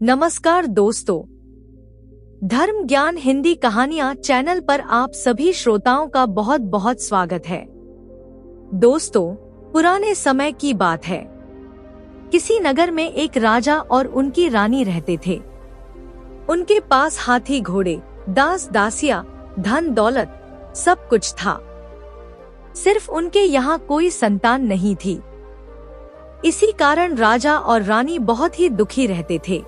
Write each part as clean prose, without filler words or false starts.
नमस्कार दोस्तों, धर्म ज्ञान हिंदी कहानियां चैनल पर आप सभी श्रोताओं का बहुत बहुत स्वागत है। दोस्तों, पुराने समय की बात है। किसी नगर में एक राजा और उनकी रानी रहते थे। उनके पास हाथी घोड़े, दास दासियां, धन दौलत सब कुछ था। सिर्फ उनके यहाँ कोई संतान नहीं थी। इसी कारण राजा और रानी बहुत ही दुखी रहते थे।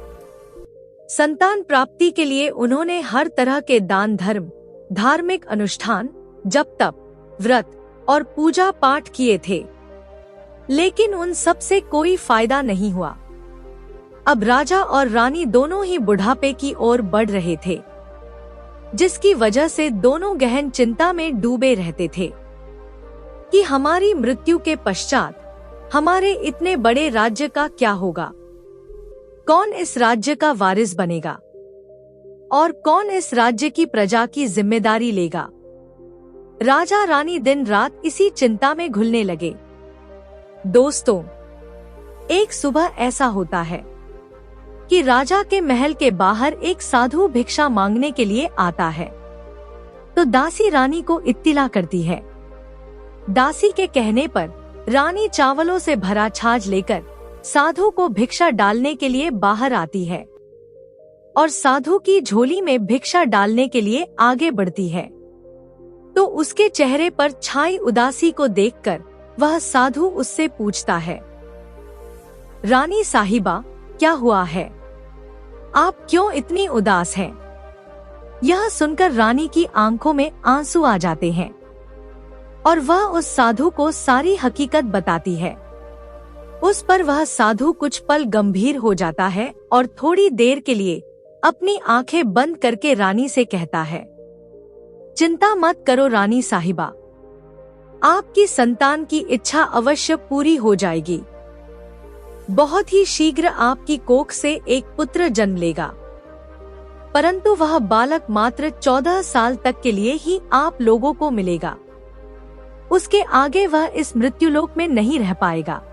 संतान प्राप्ति के लिए उन्होंने हर तरह के दान धर्म, धार्मिक अनुष्ठान, जप तप, व्रत और पूजा पाठ किए थे, लेकिन उन सब से कोई फायदा नहीं हुआ। अब राजा और रानी दोनों ही बुढ़ापे की ओर बढ़ रहे थे, जिसकी वजह से दोनों गहन चिंता में डूबे रहते थे कि हमारी मृत्यु के पश्चात हमारे इतने बड़े राज्य का क्या होगा, कौन इस राज्य का वारिस बनेगा और कौन इस राज्य की प्रजा की जिम्मेदारी लेगा। राजा रानी दिन रात इसी चिंता में घुलने लगे। दोस्तों, एक सुबह ऐसा होता है कि राजा के महल के बाहर एक साधु भिक्षा मांगने के लिए आता है, तो दासी रानी को इत्तिला करती है। दासी के कहने पर रानी चावलों से भरा छाछ लेकर साधु को भिक्षा डालने के लिए बाहर आती है और साधु की झोली में भिक्षा डालने के लिए आगे बढ़ती है। तो उसके चेहरे पर छाई उदासी को देखकर वह साधु उससे पूछता है, रानी साहिबा, क्या हुआ है? आप क्यों इतनी उदास हैं? यह सुनकर रानी की आंखों में आंसू आ जाते हैं और वह उस साधु को सारी हकीकत बताती है। उस पर वह साधु कुछ पल गंभीर हो जाता है और थोड़ी देर के लिए अपनी आंखें बंद करके रानी से कहता है, चिंता मत करो रानी साहिबा, आपकी संतान की इच्छा अवश्य पूरी हो जाएगी। बहुत ही शीघ्र आपकी कोख से एक पुत्र जन्म लेगा, परंतु वह बालक मात्र 14 साल तक के लिए ही आप लोगों को मिलेगा। उसके आगे वह इस मृत्युलोक में नहीं रह पाएगा।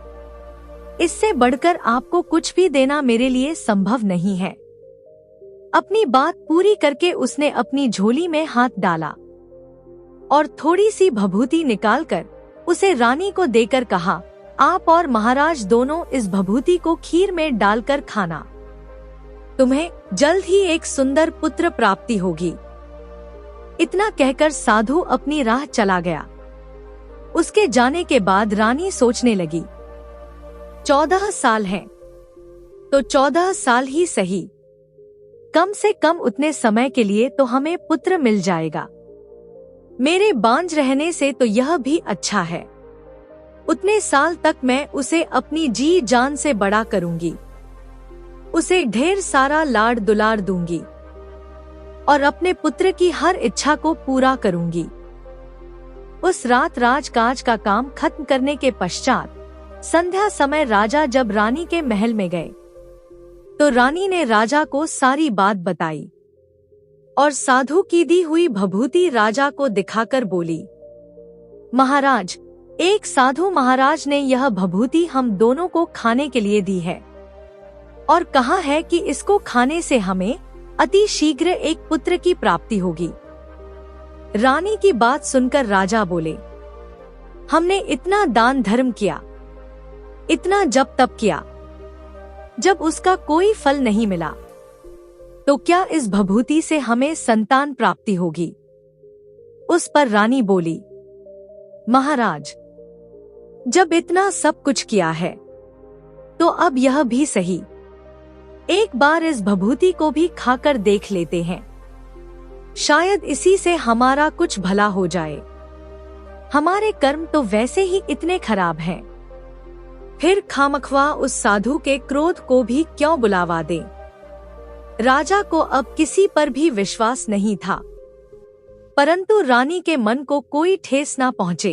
इससे बढ़कर आपको कुछ भी देना मेरे लिए संभव नहीं है। अपनी बात पूरी करके उसने अपनी झोली में हाथ डाला और थोड़ी सी भभूति निकालकर उसे रानी को देकर कहा, आप और महाराज दोनों इस भभूति को खीर में डालकर खाना। तुम्हें जल्द ही एक सुंदर पुत्र प्राप्ति होगी। इतना कहकर साधु अपनी राह चला गया। उसके जाने के बाद रानी सोचने लगी, 14 साल हैं, तो 14 साल ही सही, कम से कम उतने समय के लिए तो हमें पुत्र मिल जाएगा। मेरे बांझ रहने से तो यह भी अच्छा है। उतने साल तक मैं उसे अपनी जी जान से बड़ा करूंगी, उसे ढेर सारा लाड़ दुलार दूंगी और अपने पुत्र की हर इच्छा को पूरा करूंगी। उस रात राजकाज का काम खत्म करने के पश्चात संध्या समय राजा जब रानी के महल में गए, तो रानी ने राजा को सारी बात बताई और साधु की दी हुई भभूति राजा को दिखाकर बोली, महाराज, एक साधु महाराज ने यह भभूति हम दोनों को खाने के लिए दी है और कहा है कि इसको खाने से हमें अति शीघ्र एक पुत्र की प्राप्ति होगी। रानी की बात सुनकर राजा बोले, हमने इतना दान धर्म किया, इतना जप तप किया, जब उसका कोई फल नहीं मिला, तो क्या इस भभूति से हमें संतान प्राप्ति होगी? उस पर रानी बोली, महाराज, जब इतना सब कुछ किया है, तो अब यह भी सही, एक बार इस भभूति को भी खाकर देख लेते हैं। शायद इसी से हमारा कुछ भला हो जाए। हमारे कर्म तो वैसे ही इतने खराब हैं, फिर खामख्वा उस साधु के क्रोध को भी क्यों बुलावा दें। राजा को अब किसी पर भी विश्वास नहीं था, परंतु रानी के मन को कोई ठेस ना पहुंचे,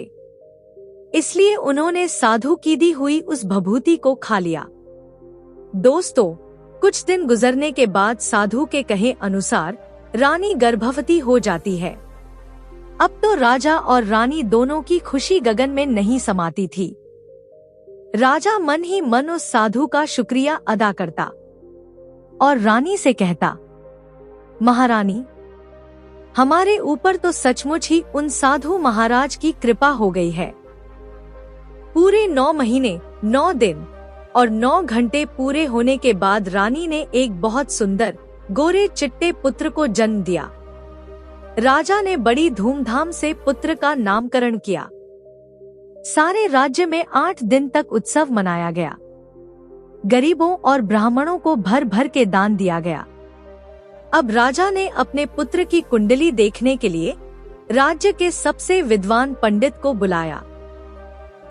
इसलिए उन्होंने साधु की दी हुई उस भभूति को खा लिया। दोस्तों, कुछ दिन गुजरने के बाद साधु के कहे अनुसार रानी गर्भवती हो जाती है। अब तो राजा और रानी दोनों की खुशी गगन में नहीं समाती थी। राजा मन ही मन उस साधु का शुक्रिया अदा करता। और रानी से कहता, महारानी, हमारे ऊपर तो सचमुच ही उन साधु महाराज की कृपा हो गई है। पूरे 9 महीने 9 दिन और 9 घंटे पूरे होने के बाद रानी ने एक बहुत सुंदर गोरे चिट्टे पुत्र को जन्म दिया। राजा ने बड़ी धूमधाम से पुत्र का नामकरण किया। सारे राज्य में 8 दिन तक उत्सव मनाया गया। गरीबों और ब्राह्मणों को भर भर के दान दिया गया। अब राजा ने अपने पुत्र की कुंडली देखने के लिए राज्य के सबसे विद्वान पंडित को बुलाया।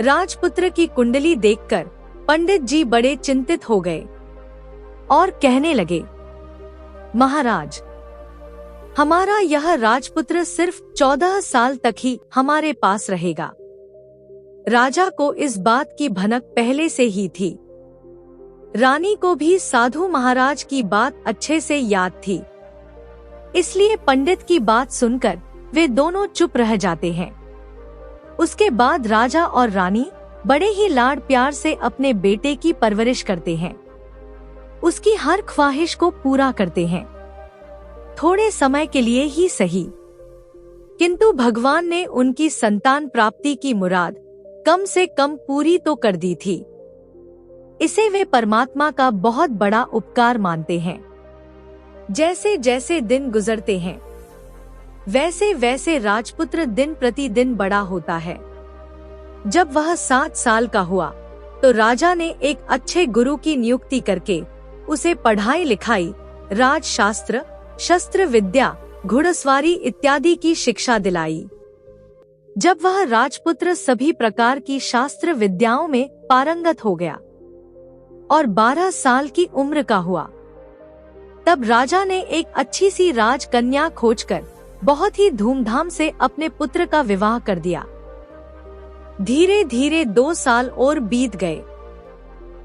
राजपुत्र की कुंडली देखकर पंडित जी बड़े चिंतित हो गए और कहने लगे, महाराज, हमारा यह राजपुत्र सिर्फ 14 साल तक ही हमारे पास रहेगा। राजा को इस बात की भनक पहले से ही थी। रानी को भी साधु महाराज की बात अच्छे से याद थी, इसलिए पंडित की बात सुनकर वे दोनों चुप रह जाते हैं। उसके बाद राजा और रानी बड़े ही लाड प्यार से अपने बेटे की परवरिश करते हैं, उसकी हर ख्वाहिश को पूरा करते हैं। थोड़े समय के लिए ही सही, किंतु भगवान ने उनकी संतान प्राप्ति की मुराद कम से कम पूरी तो कर दी थी। इसे वे परमात्मा का बहुत बड़ा उपकार मानते हैं। जैसे जैसे दिन गुजरते हैं, वैसे वैसे राजपुत्र दिन प्रतिदिन बड़ा होता है। जब वह 7 साल का हुआ तो राजा ने एक अच्छे गुरु की नियुक्ति करके उसे पढ़ाई लिखाई, राजशास्त्र, शस्त्र विद्या, घुड़सवारी इत्यादि की शिक्षा दिलाई। जब वह राजपुत्र सभी प्रकार की शास्त्र विद्याओं में पारंगत हो गया और 12 साल की उम्र का हुआ, तब राजा ने एक अच्छी सी राजकन्या खोजकर बहुत ही धूमधाम से अपने पुत्र का विवाह कर दिया। धीरे धीरे 2 साल और बीत गए।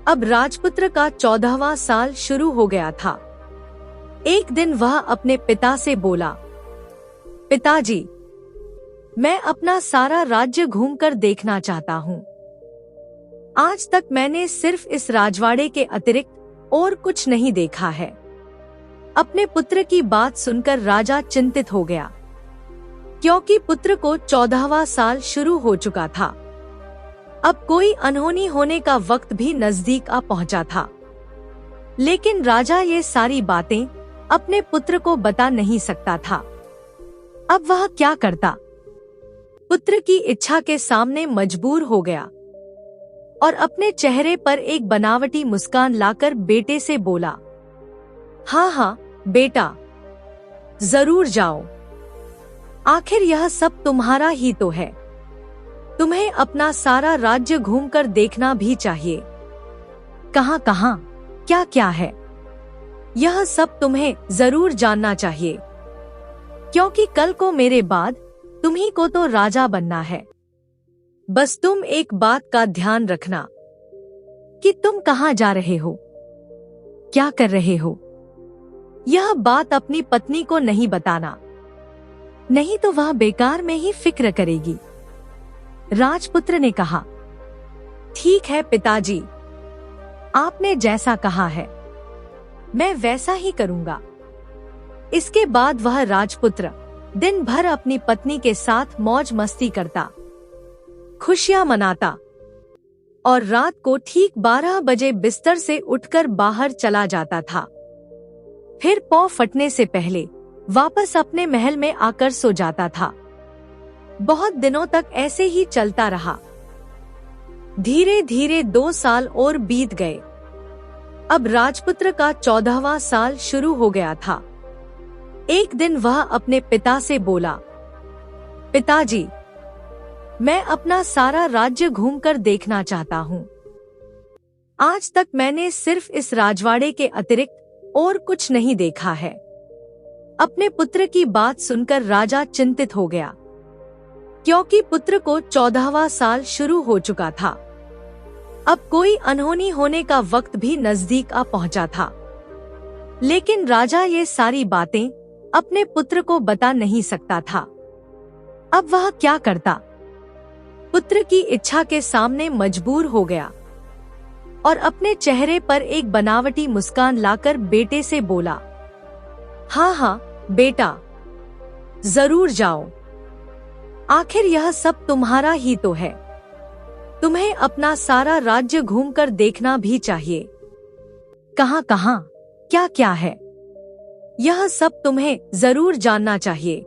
अब राजपुत्र का 14वां साल शुरू हो गया था। एक दिन वह अपने पिता से बोला, पिताजी, मैं अपना सारा राज्य घूमकर देखना चाहता हूँ। आज तक मैंने सिर्फ इस राजवाड़े के अतिरिक्त और कुछ नहीं देखा है। अपने पुत्र की बात सुनकर राजा चिंतित हो गया, क्योंकि पुत्र को 14वां साल शुरू हो चुका था। अब कोई अनहोनी होने का वक्त भी नजदीक आ पहुंचा था। लेकिन राजा ये सारी बातें अपने पुत्र को बता नहीं सकता था। अब वह क्या करता? पुत्र की इच्छा के सामने मजबूर हो गया और अपने चेहरे पर एक बनावटी मुस्कान लाकर बेटे से बोला, हाँ हाँ बेटा, जरूर जाओ। आखिर यह सब तुम्हारा ही तो है। तुम्हें अपना सारा राज्य घूमकर देखना भी चाहिए। कहाँ कहाँ क्या क्या है, यह सब तुम्हें जरूर जानना चाहिए, क्योंकि कल को मेरे बाद तुम्ही को तो राजा बनना है। बस तुम एक बात का ध्यान रखना कि तुम कहाँ जा रहे हो, क्या कर रहे हो। यह बात अपनी पत्नी को नहीं बताना, नहीं तो वह बेकार में ही फिक्र करेगी। राजपुत्र ने कहा, ठीक है पिताजी, आपने जैसा कहा है मैं वैसा ही करूंगा। इसके बाद वह राजपुत्र दिन भर अपनी पत्नी के साथ मौज मस्ती करता, खुशियां मनाता और रात को ठीक 12 बजे बिस्तर से उठकर बाहर चला जाता था। फिर पौ फटने से पहले वापस अपने महल में आकर सो जाता था। बहुत दिनों तक ऐसे ही चलता रहा। धीरे धीरे 2 साल और बीत गए। अब राजपुत्र का 14वां साल शुरू हो गया था। एक दिन वह अपने पिता से बोला, पिताजी, मैं अपना सारा राज्य घूमकर देखना चाहता हूँ। आज तक मैंने सिर्फ इस राजवाड़े के अतिरिक्त और कुछ नहीं देखा है। अपने पुत्र की बात सुनकर राजा चिंतित हो गया, क्योंकि पुत्र को 14वां साल शुरू हो चुका था। अब कोई अनहोनी होने का वक्त भी नजदीक आ पहुंचा था। लेकिन राजा ये सारी बातें अपने पुत्र को बता नहीं सकता था। अब वह क्या करता? पुत्र की इच्छा के सामने मजबूर हो गया। और अपने चेहरे पर एक बनावटी मुस्कान लाकर बेटे से बोला, हाँ हाँ बेटा, जरूर जाओ। आखिर यह सब तुम्हारा ही तो है। तुम्हें अपना सारा राज्य घूमकर देखना भी चाहिए। कहाँ कहाँ क्या क्या है, यह सब तुम्हें जरूर जानना चाहिए,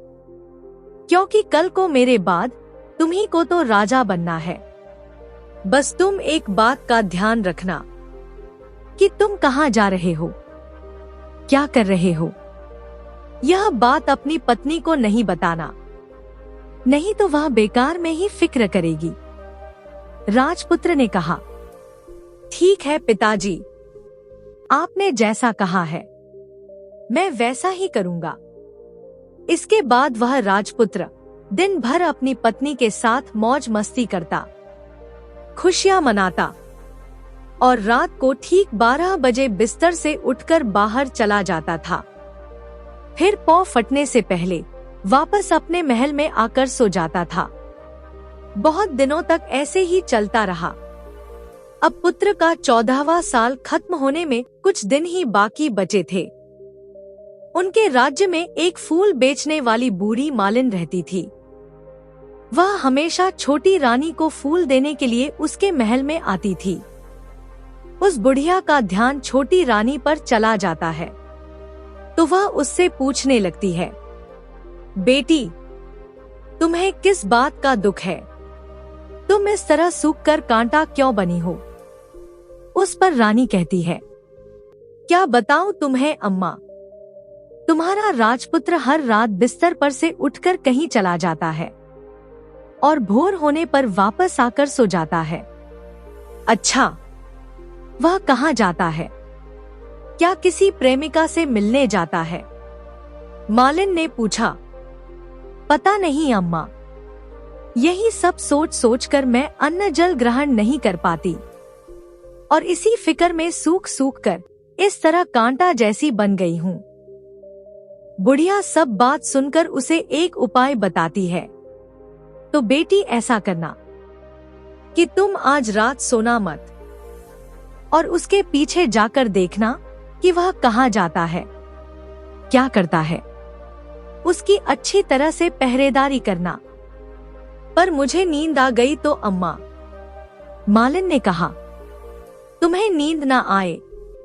क्योंकि कल को मेरे बाद तुम्ही को तो राजा बनना है। बस तुम एक बात का ध्यान रखना कि तुम कहाँ जा रहे हो, क्या कर रहे हो। यह बात अपनी पत्नी को नहीं बताना, नहीं तो वह बेकार में ही फिक्र करेगी। राजपुत्र ने कहा, ठीक है पिताजी, आपने जैसा कहा है मैं वैसा ही करूंगा। इसके बाद वह राजपुत्र दिन भर अपनी पत्नी के साथ मौज मस्ती करता, खुशियां मनाता और रात को ठीक 12 बजे बिस्तर से उठकर बाहर चला जाता था। फिर पौ फटने से पहले वापस अपने महल में आकर सो जाता था। बहुत दिनों तक ऐसे ही चलता रहा। अब पुत्र का 14वां साल खत्म होने में कुछ दिन ही बाकी बचे थे। उनके राज्य में एक फूल बेचने वाली बूढ़ी मालिन रहती थी। वह हमेशा छोटी रानी को फूल देने के लिए उसके महल में आती थी। उस बुढ़िया का ध्यान छोटी रानी पर चला जाता है तो वह उससे पूछने लगती है, बेटी, तुम्हें किस बात का दुख है? तुम इस तरह सूख कर कांटा क्यों बनी हो? उस पर रानी कहती है, क्या बताऊं तुम्हें अम्मा, तुम्हारा राजपुत्र हर रात बिस्तर पर से उठकर कहीं चला जाता है और भोर होने पर वापस आकर सो जाता है। अच्छा, वह कहाँ जाता है? क्या किसी प्रेमिका से मिलने जाता है? मालिन ने पूछा। पता नहीं अम्मा, यही सब सोच सोच कर मैं अन्न जल ग्रहण नहीं कर पाती और इसी फिक्र में सूख सूख कर इस तरह कांटा जैसी बन गई हूँ। बुढ़िया सब बात सुनकर उसे एक उपाय बताती है, तो बेटी ऐसा करना कि तुम आज रात सोना मत और उसके पीछे जाकर देखना कि वह कहाँ जाता है, क्या करता है। उसकी अच्छी तरह से पहरेदारी करना। पर मुझे नींद आ गई तो अम्मा, मालिन ने कहा, तुम्हें नींद ना आए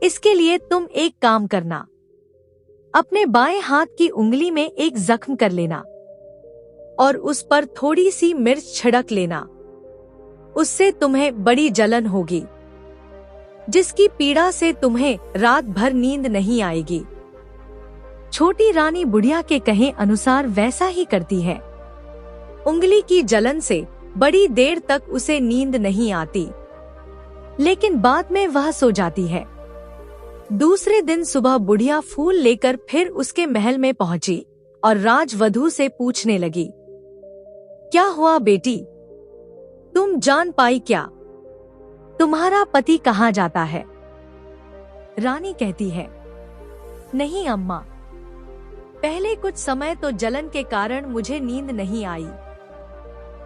इसके लिए तुम एक काम करना, अपने बाएं हाथ की उंगली में एक जख्म कर लेना और उस पर थोड़ी सी मिर्च छिड़क लेना। उससे तुम्हें बड़ी जलन होगी, जिसकी पीड़ा से तुम्हें रात भर नींद नहीं आएगी। छोटी रानी बुढ़िया के कहे अनुसार वैसा ही करती है। उंगली की जलन से बड़ी देर तक उसे नींद नहीं आती, लेकिन बाद में वह सो जाती है। दूसरे दिन सुबह बुढ़िया फूल लेकर फिर उसके महल में पहुंची और राजवधू से पूछने लगी, क्या हुआ बेटी, तुम जान पाई क्या? तुम्हारा पति कहाँ जाता है? रानी कहती है, नहीं अम्मा, पहले कुछ समय तो जलन के कारण मुझे नींद नहीं आई,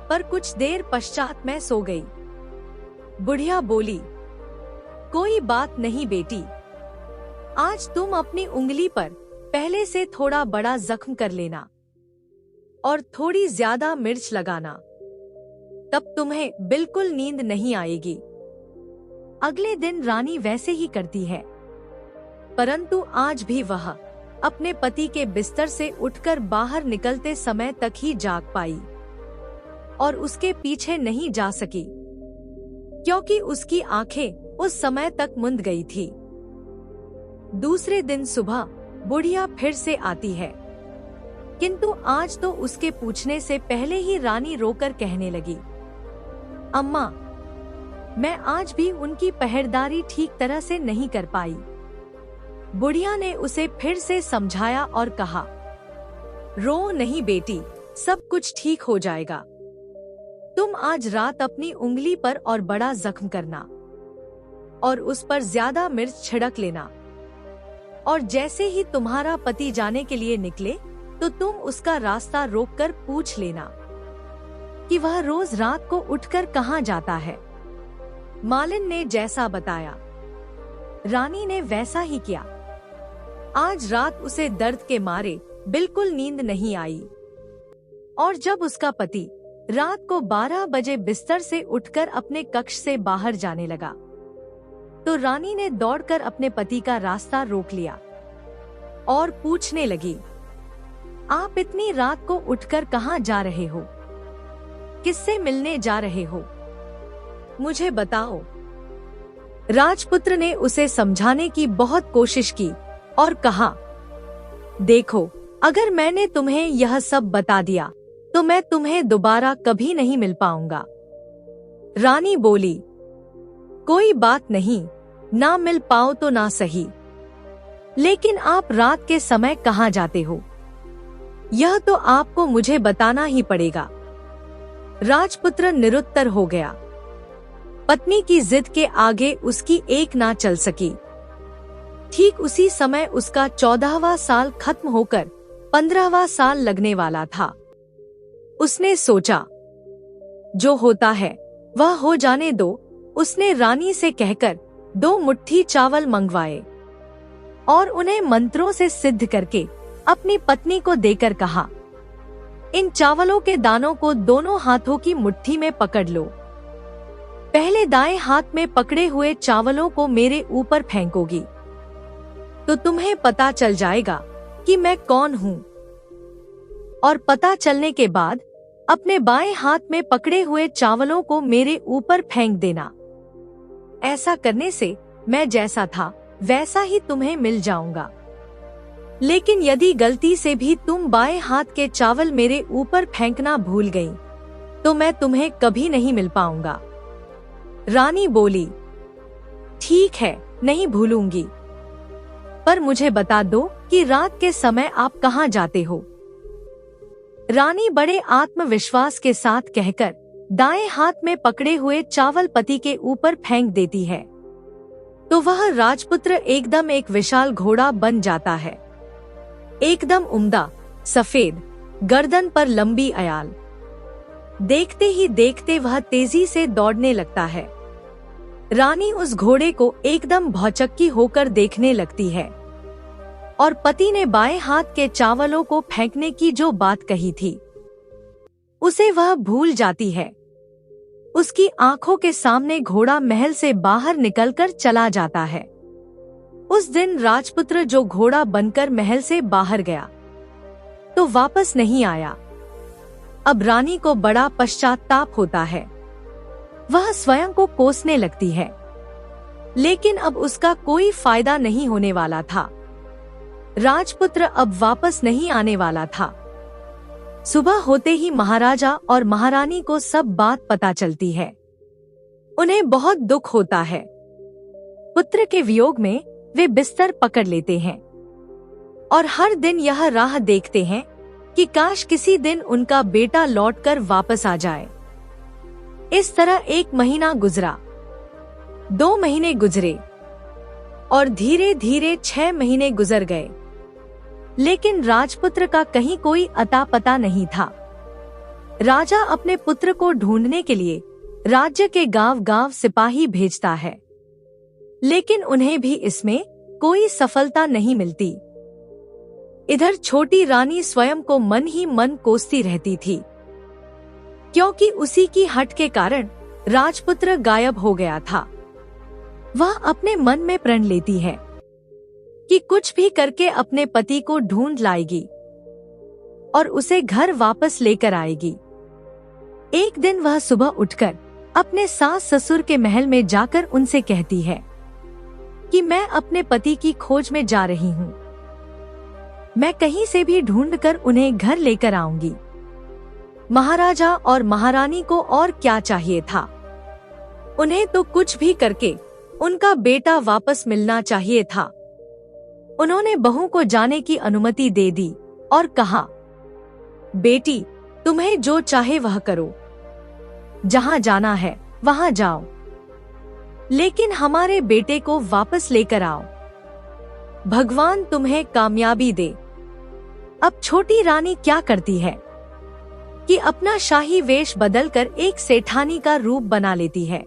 पर कुछ देर पश्चात मैं सो गई। बुढ़िया बोली, कोई बात नहीं बेटी, आज तुम अपनी उंगली पर पहले से थोड़ा बड़ा जख्म कर लेना और थोड़ी ज्यादा मिर्च लगाना, तब तुम्हें बिल्कुल नींद नहीं आएगी। अगले दिन रानी वैसे ही करती है, परंतु आज भी वह अपने पति के बिस्तर से उठकर बाहर निकलते समय तक ही जाग पाई और उसके पीछे नहीं जा सकी, क्योंकि उसकी आंखें उस समय तक मुंद गई थी। दूसरे दिन सुबह बुढ़िया फिर से आती है, किंतु आज तो उसके पूछने से पहले ही रानी रोकर कहने लगी, अम्मा, मैं आज भी उनकी पहरेदारी ठीक तरह से नहीं कर पाई। बुढ़िया ने उसे फिर से समझाया और कहा, रो नहीं बेटी, सब कुछ ठीक हो जाएगा। तुम आज रात अपनी उंगली पर और बड़ा जख्म करना और उस पर ज्यादा मिर्च छिड़क लेना, और जैसे ही तुम्हारा पति जाने के लिए निकले तो तुम उसका रास्ता रोककर पूछ लेना कि वह रोज रात को उठकर कहाँ जाता है। मालिन ने जैसा बताया, रानी ने वैसा ही किया। आज रात उसे दर्द के मारे बिल्कुल नींद नहीं आई, और जब उसका पति रात को 12 बजे बिस्तर से उठकर अपने कक्ष से बाहर जाने लगा, तो रानी ने दौड़कर अपने पति का रास्ता रोक लिया और पूछने लगी, आप इतनी रात को उठकर कहाँ जा रहे हो? किससे मिलने जा रहे हो? मुझे बताओ। राजपुत्र ने उसे समझाने की बहुत कोशिश की और कहा, देखो, अगर मैंने तुम्हें यह सब बता दिया तो मैं तुम्हें दोबारा कभी नहीं मिल पाऊंगा। रानी बोली, कोई बात नहीं, ना मिल पाओ तो ना सही, लेकिन आप रात के समय कहाँ जाते हो, यह तो आपको मुझे बताना ही पड़ेगा। राजपुत्र निरुत्तर हो गया। पत्नी की जिद के आगे उसकी एक ना चल सकी। ठीक उसी समय उसका 14वां साल खत्म होकर 15वां साल लगने वाला था। उसने सोचा, जो होता है वह हो जाने दो। उसने रानी से कहकर 2 मुट्ठी चावल मंगवाए और उन्हें मंत्रों से सिद्ध करके अपनी पत्नी को देकर कहा, इन चावलों के दानों को दोनों हाथों की मुट्ठी में पकड़ लो। पहले दाएं हाथ में पकड़े हुए चावलों को मेरे ऊपर फेंकोगी तो तुम्हें पता चल जाएगा कि मैं कौन हूँ, और पता चलने के बाद अपने बाएं हाथ में पकड़े हुए चावलों को मेरे ऊपर फेंक देना। ऐसा करने से मैं जैसा था वैसा ही तुम्हें मिल जाऊंगा। लेकिन यदि गलती से भी तुम बाएं हाथ के चावल मेरे ऊपर फेंकना भूल गई तो मैं तुम्हें कभी नहीं मिल पाऊंगा। रानी बोली, ठीक है, नहीं भूलूंगी, पर मुझे बता दो कि रात के समय आप कहाँ जाते हो। रानी बड़े आत्मविश्वास के साथ कहकर दाएं हाथ में पकड़े हुए चावल पति के ऊपर फेंक देती है, तो वह राजपुत्र एकदम एक विशाल घोड़ा बन जाता है। एकदम उम्दा, सफेद, गर्दन पर लंबी अयाल। देखते ही देखते वह तेजी से दौड़ने लगता है। रानी उस घोड़े को एकदम भौचक्की होकर देखने लगती है, और पति ने बाएं हाथ के चावलों को फेंकने की जो बात कही थी उसे वह भूल जाती है। उसकी आंखों के सामने घोड़ा महल से बाहर निकलकर चला जाता है। उस दिन राजपुत्र जो घोड़ा बनकर महल से बाहर गया तो वापस नहीं आया। अब रानी को बड़ा पश्चाताप होता है। वह स्वयं को कोसने लगती है, लेकिन अब उसका कोई फायदा नहीं होने वाला था। राजपुत्र अब वापस नहीं आने वाला था। सुबह होते ही महाराजा और महारानी को सब बात पता चलती है। उन्हें बहुत दुख होता है। पुत्र के वियोग में वे बिस्तर पकड़ लेते हैं और हर दिन यह राह देखते हैं कि काश किसी दिन उनका बेटा लौटकर वापस आ जाए। इस तरह 1 महीना गुजरा, 2 महीने गुजरे और धीरे धीरे 6 महीने गुजर गए, लेकिन राजपुत्र का कहीं कोई अता पता नहीं था। राजा अपने पुत्र को ढूंढने के लिए राज्य के गांव-गांव सिपाही भेजता है, लेकिन उन्हें भी इसमें कोई सफलता नहीं मिलती। इधर छोटी रानी स्वयं को मन ही मन कोसती रहती थी, क्योंकि उसी की हट के कारण राजपुत्र गायब हो गया था। वह अपने मन में प्रण लेती है कि कुछ भी करके अपने पति को ढूंढ लाएगी और उसे घर वापस लेकर आएगी। एक दिन वह सुबह उठकर अपने सास ससुर के महल में जाकर उनसे कहती है कि मैं अपने पति की खोज में जा रही हूँ। मैं कहीं से भी ढूंढकर उन्हें घर लेकर आऊंगी। महाराजा और महारानी को और क्या चाहिए था? उन्हें तो कुछ भी करके उनका बेटा वापस मिलना चाहिए था। उन्होंने बहू को जाने की अनुमति दे दी और कहा, बेटी, तुम्हें जो चाहे वह करो, जहां जाना है वहां जाओ, लेकिन हमारे बेटे को वापस लेकर आओ। भगवान तुम्हें कामयाबी दे। अब छोटी रानी क्या करती है कि अपना शाही वेश बदलकर एक सेठानी का रूप बना लेती है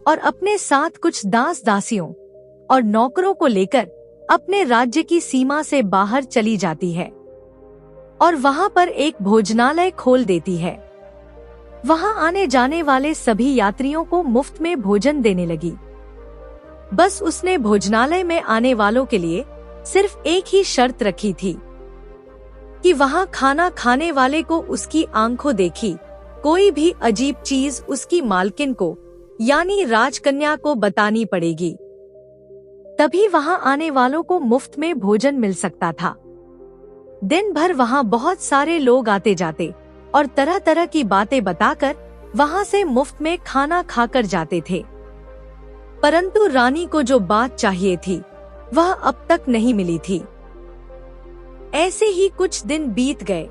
और अपने साथ कुछ दास दासियों और नौकरों को लेकर अपने राज्य की सीमा से बाहर चली जाती है और वहां पर एक भोजनालय खोल देती है। वहां आने जाने वाले सभी यात्रियों को मुफ्त में भोजन देने लगी। बस उसने भोजनालय में आने वालों के लिए सिर्फ एक ही शर्त रखी थी कि वहां खाना खाने वाले को उसकी आंखों देखी कोई भी अजीब चीज उसकी मालकिन को यानी राजकन्या को बतानी पड़ेगी, तभी वहां आने वालों को मुफ्त में भोजन मिल सकता था। दिन भर वहां बहुत सारे लोग आते जाते और तरह तरह की बातें बताकर वहां से मुफ्त में खाना खाकर जाते थे, परंतु रानी को जो बात चाहिए थी वह अब तक नहीं मिली थी। ऐसे ही कुछ दिन बीत गए।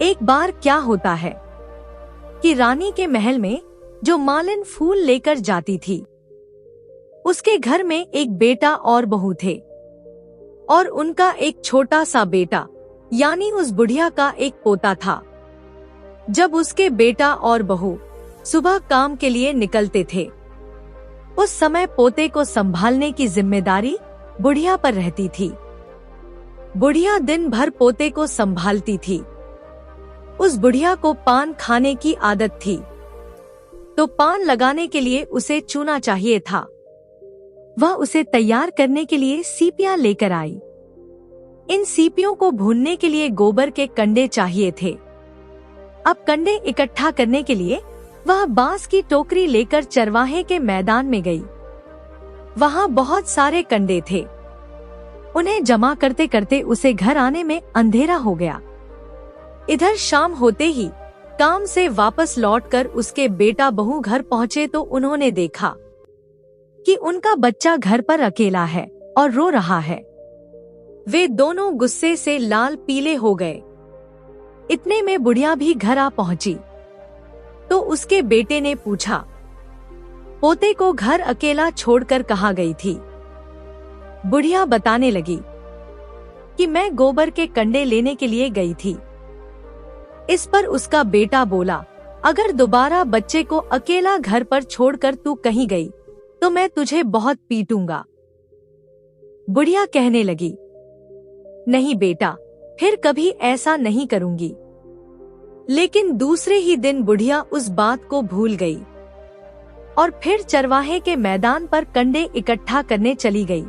एक बार क्या होता है कि रानी के महल में जो मालिन फूल लेकर जाती थी, उसके घर में एक बेटा और बहू थे और उनका एक छोटा सा बेटा यानी उस बुढ़िया का एक पोता था। जब उसके बेटा और बहू सुबह काम के लिए निकलते थे, उस समय पोते को संभालने की जिम्मेदारी बुढ़िया पर रहती थी। बुढ़िया दिन भर पोते को संभालती थी। उस बुढ़िया को पान खाने की आदत थी, तो पान लगाने के लिए उसे चूना चाहिए था। वह उसे तैयार करने के लिए सीपियां लेकर आई। इन सीपियों को भूनने के लिए गोबर के कंडे चाहिए थे। अब कंडे इकट्ठा करने के लिए वह बांस की टोकरी लेकर चरवाहे के मैदान में गई। वहां बहुत सारे कंडे थे। उन्हें जमा करते करते उसे घर आने में अंधेरा हो गया। इधर शाम होते ही काम से वापस लौटकर उसके बेटा बहू घर पहुंचे तो उन्होंने देखा कि उनका बच्चा घर पर अकेला है और रो रहा है। वे दोनों गुस्से से लाल पीले हो गए। इतने में बुढ़िया भी घर आ पहुंची तो उसके बेटे ने पूछा, पोते को घर अकेला छोड़कर कहाँ गई थी? बुढ़िया बताने लगी कि मैं गोबर के कंडे लेने के लिए गई थी। इस पर उसका बेटा बोला, अगर दोबारा बच्चे को अकेला घर पर छोड़कर तू कहीं गई तो मैं तुझे बहुत पीटूंगा। बुढ़िया कहने लगी, नहीं बेटा, फिर कभी ऐसा नहीं करूंगी। लेकिन दूसरे ही दिन बुढ़िया उस बात को भूल गई और फिर चरवाहे के मैदान पर कंडे इकट्ठा करने चली गई।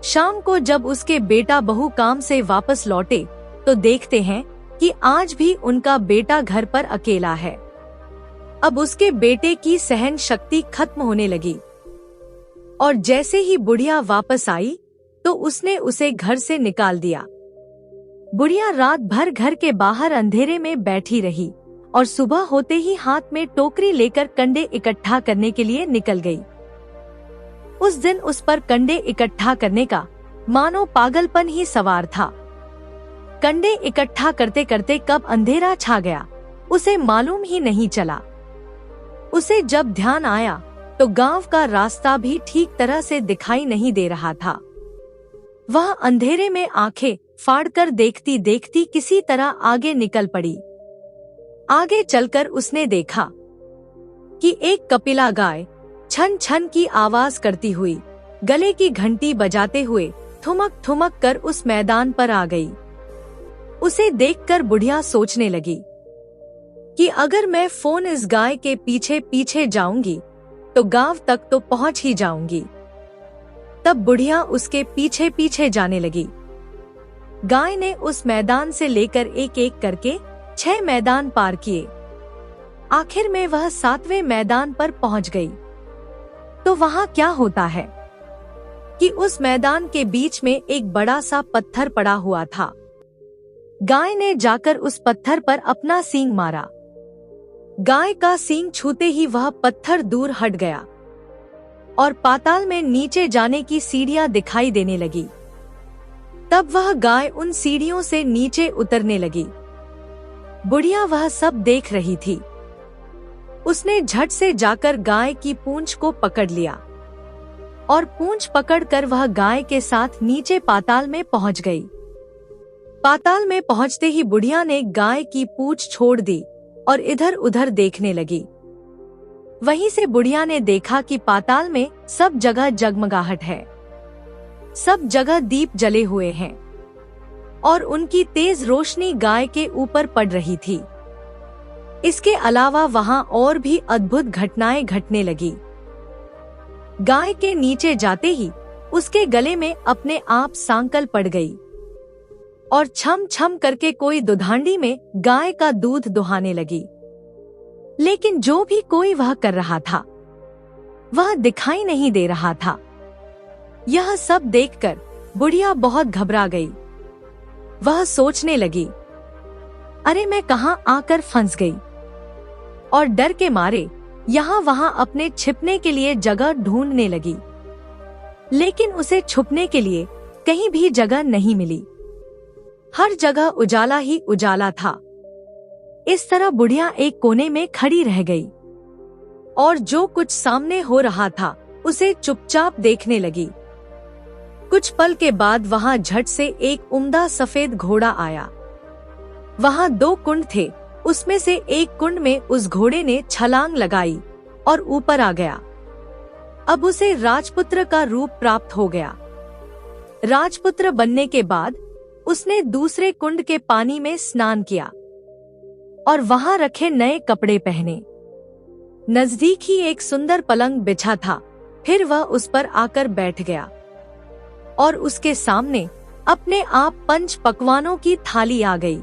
शाम को जब उसके बेटा बहू काम से वापस लौटे तो देखते हैं कि आज भी उनका बेटा घर पर अकेला है। अब उसके बेटे की सहन शक्ति खत्म होने लगी और जैसे ही बुढ़िया वापस आई तो उसने उसे घर से निकाल दिया। बुढ़िया रात भर घर के बाहर अंधेरे में बैठी रही और सुबह होते ही हाथ में टोकरी लेकर कंडे इकट्ठा करने के लिए निकल गई। उस दिन उस पर कंडे इकट्ठा करने का मानो पागलपन ही सवार था। कंडे इकट्ठा करते करते कब अंधेरा छा गया उसे मालूम ही नहीं चला। उसे जब ध्यान आया तो गांव का रास्ता भी ठीक तरह से दिखाई नहीं दे रहा था। वह अंधेरे में आंखें फाड़कर देखती देखती किसी तरह आगे निकल पड़ी। आगे चलकर उसने देखा कि एक कपिला गाय छन छन की आवाज करती हुई गले की घंटी बजाते हुए ठुमक ठुमक कर उस मैदान पर आ गई। उसे देखकर बुढ़िया सोचने लगी कि अगर मैं फोन इस गाय के पीछे पीछे जाऊंगी तो गांव तक तो पहुंच ही जाऊंगी। तब बुढ़िया उसके पीछे पीछे जाने लगी। गाय ने उस मैदान से लेकर एक एक करके 6 मैदान पार किए। आखिर में वह 7वें मैदान पर पहुंच गई। तो वहां क्या होता है कि उस मैदान के बीच में एक बड़ा सा पत्थर पड़ा हुआ था। गाय ने जाकर उस पत्थर पर अपना सींग मारा। गाय का सींग छूते ही वह पत्थर दूर हट गया और पाताल में नीचे जाने की सीढ़ियां दिखाई देने लगी। तब वह गाय उन सीढ़ियों से नीचे उतरने लगी। बुढ़िया वह सब देख रही थी। उसने झट से जाकर गाय की पूंछ को पकड़ लिया और पूंछ पकड़कर वह गाय के साथ नीचे पाताल में पहुंच गई। पाताल में पहुंचते ही बुढ़िया ने गाय की पूंछ छोड़ दी और इधर उधर देखने लगी। वहीं से बुढ़िया ने देखा कि पाताल में सब जगह जगमगाहट है, सब जगह दीप जले हुए हैं और उनकी तेज रोशनी गाय के ऊपर पड़ रही थी। इसके अलावा वहां और भी अद्भुत घटनाएं घटने लगी। गाय के नीचे जाते ही उसके गले में अपने आप सांकल पड़ गई और छम छम करके कोई दुधांडी में गाय का दूध दुहाने लगी। लेकिन जो भी कोई वह कर रहा था वह दिखाई नहीं दे रहा था। यह सब देखकर बुढ़िया बहुत घबरा गई। वह सोचने लगी, अरे मैं कहां आकर फंस गई, और डर के मारे यहाँ वहां अपने छिपने के लिए जगह ढूंढने लगी। लेकिन उसे छुपने के लिए कहीं भी जगह नहीं मिली। हर जगह उजाला ही उजाला था। इस तरह बुढ़िया एक कोने में खड़ी रह गई और जो कुछ सामने हो रहा था उसे चुपचाप देखने लगी। कुछ पल के बाद वहां झट से एक उम्दा सफेद घोड़ा आया। वहां 2 कुंड थे, उसमें से एक कुंड में उस घोड़े ने छलांग लगाई और ऊपर आ गया। अब उसे राजपुत्र का रूप प्राप्त हो गया। राजपुत्र बनने के बाद उसने दूसरे कुंड के पानी में स्नान किया और वहां रखे नए कपड़े पहने। नजदीक ही एक सुंदर पलंग बिछा था। फिर वह उस पर आकर बैठ गया और उसके सामने अपने आप 5 पकवानों की थाली आ गई।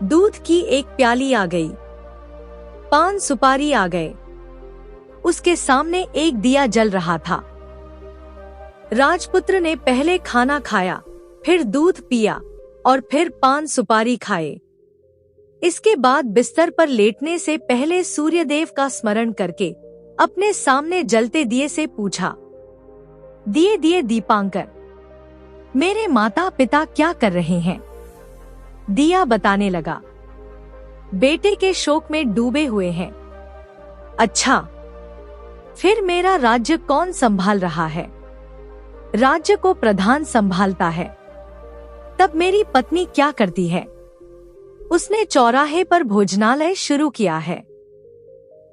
दूध की एक प्याली आ गई, पान सुपारी आ गए। उसके सामने एक दिया जल रहा था। राजपुत्र ने पहले खाना खाया, फिर दूध पिया और फिर पान सुपारी खाए। इसके बाद बिस्तर पर लेटने से पहले सूर्यदेव का स्मरण करके अपने सामने जलते दिए से पूछा, दिए दिए दीपांकर, मेरे माता पिता क्या कर रहे हैं? दिया बताने लगा, बेटे के शोक में डूबे हुए हैं। अच्छा, फिर मेरा राज्य कौन संभाल रहा है? राज्य को प्रधान संभालता है। तब मेरी पत्नी क्या करती है? उसने चौराहे पर भोजनालय शुरू किया है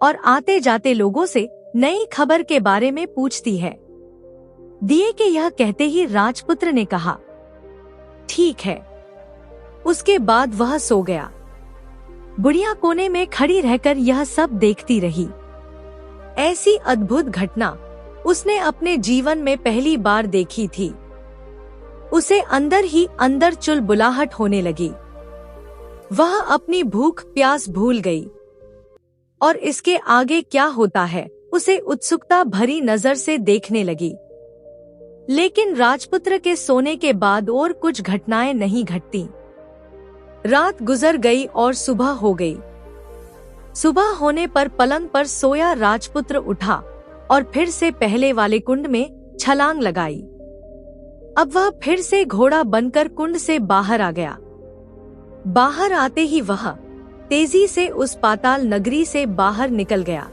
और आते जाते लोगों से नई खबर के बारे में पूछती है। दिए के यह कहते ही राजपुत्र ने कहा, ठीक है। उसके बाद वह सो गया। बुढ़िया कोने में खड़ी रहकर यह सब देखती रही। ऐसी अद्भुत घटना उसने अपने जीवन में पहली बार देखी थी। उसे अंदर ही अंदर चुलबुलाहट होने लगी। वह अपनी भूख प्यास भूल गई और इसके आगे क्या होता है उसे उत्सुकता भरी नजर से देखने लगी। लेकिन राजपुत्र के सोने के बाद और कुछ घटनाएं नहीं घटती। रात गुजर गई और सुबह हो गई। सुबह होने पर पलंग पर सोया राजपुत्र उठा और फिर से पहले वाले कुंड में छलांग लगाई। अब वह फिर से घोड़ा बनकर कुंड से बाहर आ गया। बाहर आते ही वह तेजी से उस पाताल नगरी से बाहर निकल गया।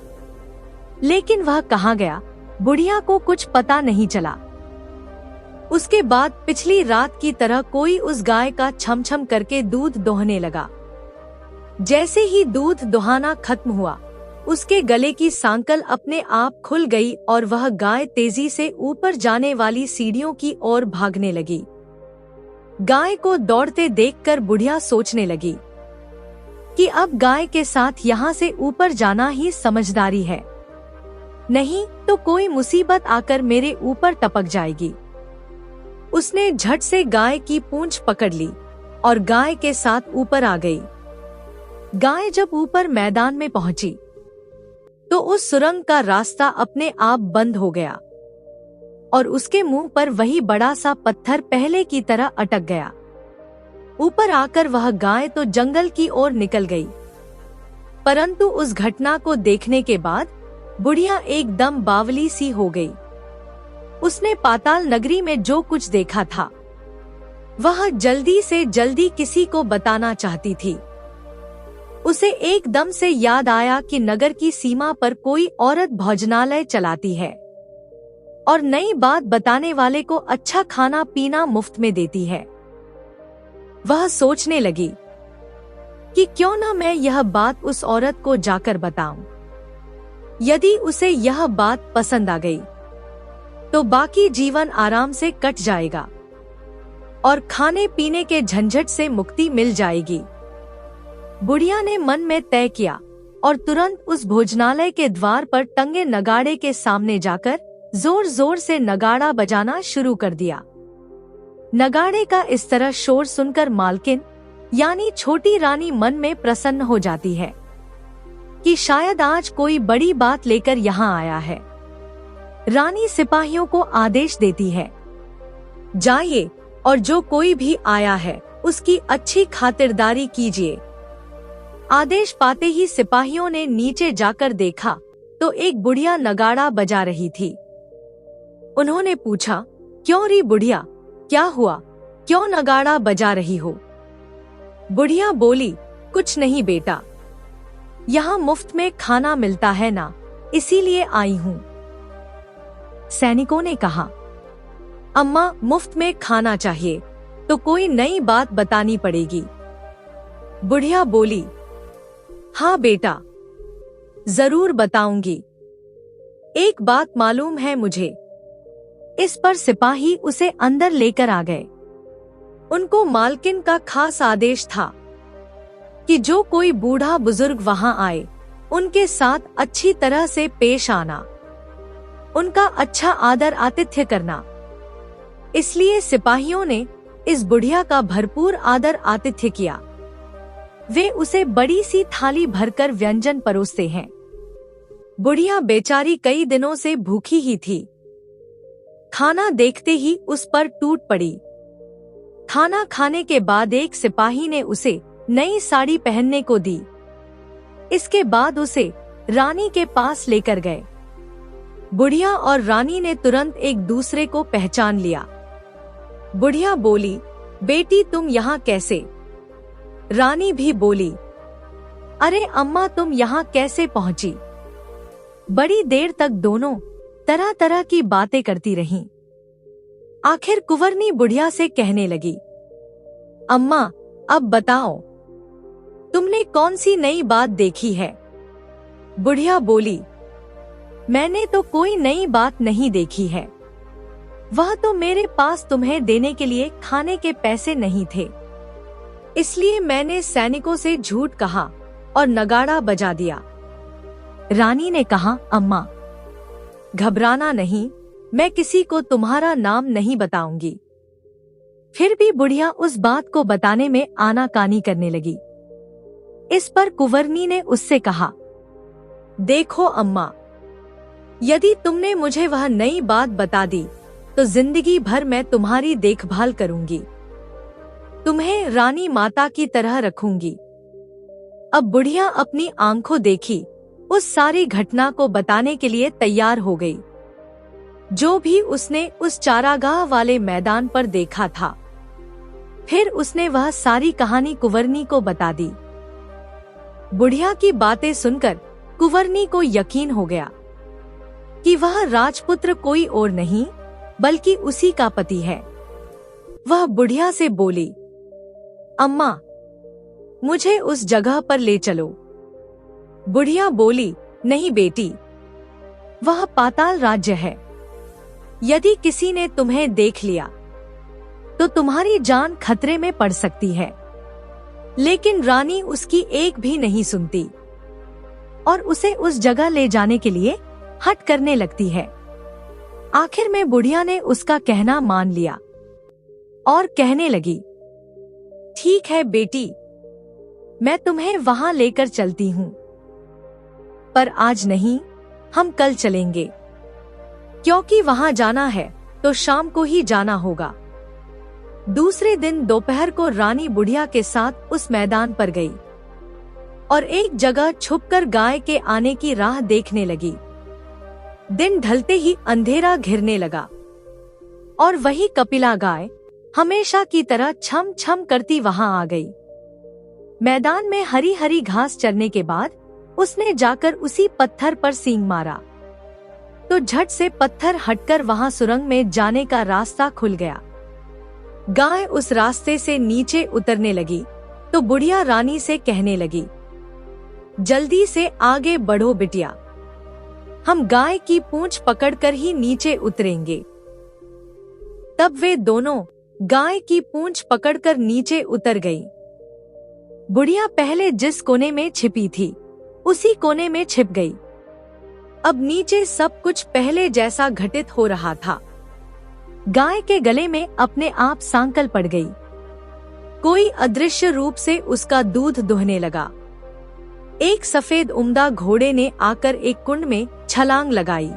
लेकिन वह कहाँ गया, बुढ़िया को कुछ पता नहीं चला। उसके बाद पिछली रात की तरह कोई उस गाय का छम-छम करके दूध दोहने लगा। जैसे ही दूध दोहाना खत्म हुआ, उसके गले की सांकल अपने आप खुल गई और वह गाय तेजी से ऊपर जाने वाली सीढ़ियों की ओर भागने लगी। गाय को दौड़ते देखकर बुढ़िया सोचने लगी कि अब गाय के साथ यहाँ से ऊपर जाना ही समझदारी है, नहीं तो कोई मुसीबत आकर मेरे ऊपर टपक जाएगी। उसने झट से गाय की पूंछ पकड़ ली और गाय के साथ ऊपर आ गई। गाय जब ऊपर मैदान में पहुंची तो उस सुरंग का रास्ता अपने आप बंद हो गया और उसके मुंह पर वही बड़ा सा पत्थर पहले की तरह अटक गया। ऊपर आकर वह गाय तो जंगल की ओर निकल गई। परंतु उस घटना को देखने के बाद बुढ़िया एकदम बावली सी हो गई। उसने पाताल नगरी में जो कुछ देखा था वह जल्दी से जल्दी किसी को बताना चाहती थी। उसे एकदम से याद आया कि नगर की सीमा पर कोई औरत भोजनालय चलाती है और नई बात बताने वाले को अच्छा खाना पीना मुफ्त में देती है। वह सोचने लगी कि क्यों न मैं यह बात उस औरत को जाकर बताऊं। यदि उसे यह बात पसंद आ गई तो बाकी जीवन आराम से कट जाएगा और खाने पीने के झंझट से मुक्ति मिल जाएगी। बुढ़िया ने मन में तय किया और तुरंत उस भोजनालय के द्वार पर टंगे नगाड़े के सामने जाकर जोर जोर से नगाड़ा बजाना शुरू कर दिया। नगाड़े का इस तरह शोर सुनकर मालकिन यानी छोटी रानी मन में प्रसन्न हो जाती है कि शायद आज कोई बड़ी बात लेकर यहाँ आया है। रानी सिपाहियों को आदेश देती है, जाइए और जो कोई भी आया है उसकी अच्छी खातिरदारी कीजिए। आदेश पाते ही सिपाहियों ने नीचे जाकर देखा तो एक बुढ़िया नगाड़ा बजा रही थी। उन्होंने पूछा, क्यों री बुढ़िया, क्या हुआ, क्यों नगाड़ा बजा रही हो? बुढ़िया बोली, कुछ नहीं बेटा, यहाँ मुफ्त में खाना मिलता है ना, इसीलिए आई हूँ। सैनिकों ने कहा, अम्मा मुफ्त में खाना चाहिए तो कोई नई बात बतानी पड़ेगी। बुढ़िया बोली, हाँ बेटा, जरूर बताऊंगी। एक बात मालूम है मुझे। इस पर सिपाही उसे अंदर लेकर आ गए। उनको मालकिन का खास आदेश था कि जो कोई बूढ़ा बुजुर्ग वहां आए उनके साथ अच्छी तरह से पेश आना, उनका अच्छा आदर आतिथ्य करना। इसलिए सिपाहियों ने इस बुढ़िया का भरपूर आदर आतिथ्य किया। वे उसे बड़ी सी थाली भरकर व्यंजन परोसते हैं। बुढ़िया बेचारी कई दिनों से भूखी ही थी। खाना देखते ही उस पर टूट पड़ी। खाना खाने के बाद एक सिपाही ने उसे नई साड़ी पहनने को दी। इसके बाद उसे रानी के पास लेकर गए। बुढ़िया और रानी ने तुरंत एक दूसरे को पहचान लिया। बुढ़िया बोली, बेटी तुम यहाँ कैसे? रानी भी बोली, अरे अम्मा तुम यहाँ कैसे पहुंची? बड़ी देर तक दोनों तरह तरह की बातें करती रहीं। आखिर कुंवरनी बुढ़िया से कहने लगी, अम्मा अब बताओ, तुमने कौन सी नई बात देखी है? बुढ़िया बोली, मैंने तो कोई नई बात नहीं देखी है। वह तो मेरे पास तुम्हें देने के लिए खाने के पैसे नहीं थे, इसलिए मैंने सैनिकों से झूठ कहा और नगाड़ा बजा दिया। रानी ने कहा, अम्मा घबराना नहीं, मैं किसी को तुम्हारा नाम नहीं बताऊंगी। फिर भी बुढ़िया उस बात को बताने में आनाकानी करने लगी। इस पर कुंवरनी ने उससे कहा, देखो अम्मा, यदि तुमने मुझे वह नई बात बता दी तो जिंदगी भर मैं तुम्हारी देखभाल करूंगी, तुम्हें रानी माता की तरह रखूंगी। अब बुढ़िया अपनी आंखों देखी उस सारी घटना को बताने के लिए तैयार हो गई, जो भी उसने उस चारागाह वाले मैदान पर देखा था। फिर उसने वह सारी कहानी कुंवरनी को बता दी। बुढ़िया की बातें सुनकर कुंवरनी को यकीन हो गया कि वह राजपुत्र कोई और नहीं बल्कि उसी का पति है। वह बुढ़िया से बोली, अम्मा मुझे उस जगह पर ले चलो। बुढ़िया बोली, नहीं बेटी, वह पाताल राज्य है। यदि किसी ने तुम्हें देख लिया तो तुम्हारी जान खतरे में पड़ सकती है। लेकिन रानी उसकी एक भी नहीं सुनती और उसे उस जगह ले जाने के लिए हट करने लगती है। आखिर में बुढ़िया ने उसका कहना मान लिया और कहने लगी, ठीक है बेटी, मैं तुम्हें वहां लेकर चलती हूँ, पर आज नहीं, हम कल चलेंगे, क्योंकि वहां जाना है तो शाम को ही जाना होगा। दूसरे दिन दोपहर को रानी बुढ़िया के साथ उस मैदान पर गई और एक जगह छुपकर गाय के आने की राह देखने लगी। दिन ढलते ही अंधेरा घिरने लगा और वही कपिला गाय हमेशा की तरह छम छम करती वहां आ गई। मैदान में हरी हरी घास चरने के बाद उसने जाकर उसी पत्थर पर सींग मारा तो झट से पत्थर हटकर वहां सुरंग में जाने का रास्ता खुल गया। गाय उस रास्ते से नीचे उतरने लगी तो बुढ़िया रानी से कहने लगी, जल्दी से आगे बढ़ो बिटिया, हम गाय की पूंछ पकड़कर ही नीचे उतरेंगे। तब वे दोनों गाय की पूंछ पकड़कर नीचे उतर गई। बुढ़िया पहले जिस कोने में छिपी थी उसी कोने में छिप गई। अब नीचे सब कुछ पहले जैसा घटित हो रहा था। गाय के गले में अपने आप सांकल पड़ गई। कोई अदृश्य रूप से उसका दूध दुहने लगा। एक सफेद उम्दा घोड़े ने आकर एक कुंड में छलांग लगाई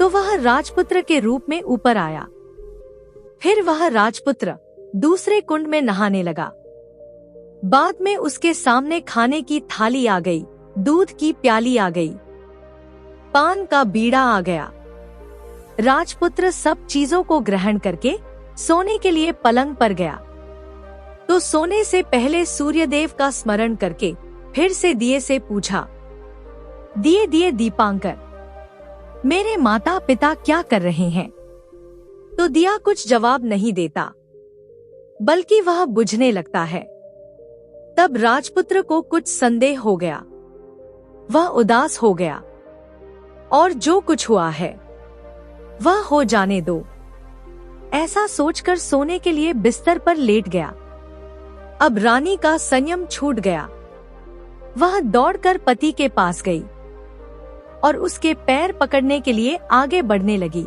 तो वह राजपुत्र के रूप में ऊपर आया। फिर वह राजपुत्र दूसरे कुंड में नहाने लगा। बाद में उसके सामने खाने की थाली आ गई, दूध की प्याली आ गई, पान का बीड़ा आ गया। राजपुत्र सब चीजों को ग्रहण करके सोने के लिए पलंग पर गया तो सोने से पहले सूर्यदेव का स्मरण करके फिर से दिए से पूछा, दिए दिए दीपांकर, मेरे माता पिता क्या कर रहे हैं? तो दिया कुछ जवाब नहीं देता, बल्कि वह बुझने लगता है। तब राजपुत्र को कुछ संदेह हो गया। वह उदास हो गया और जो कुछ हुआ है वह हो जाने दो, ऐसा सोचकर सोने के लिए बिस्तर पर लेट गया। अब रानी का संयम छूट गया। वह दौड़कर पति के पास गई और उसके पैर पकड़ने के लिए आगे बढ़ने लगी।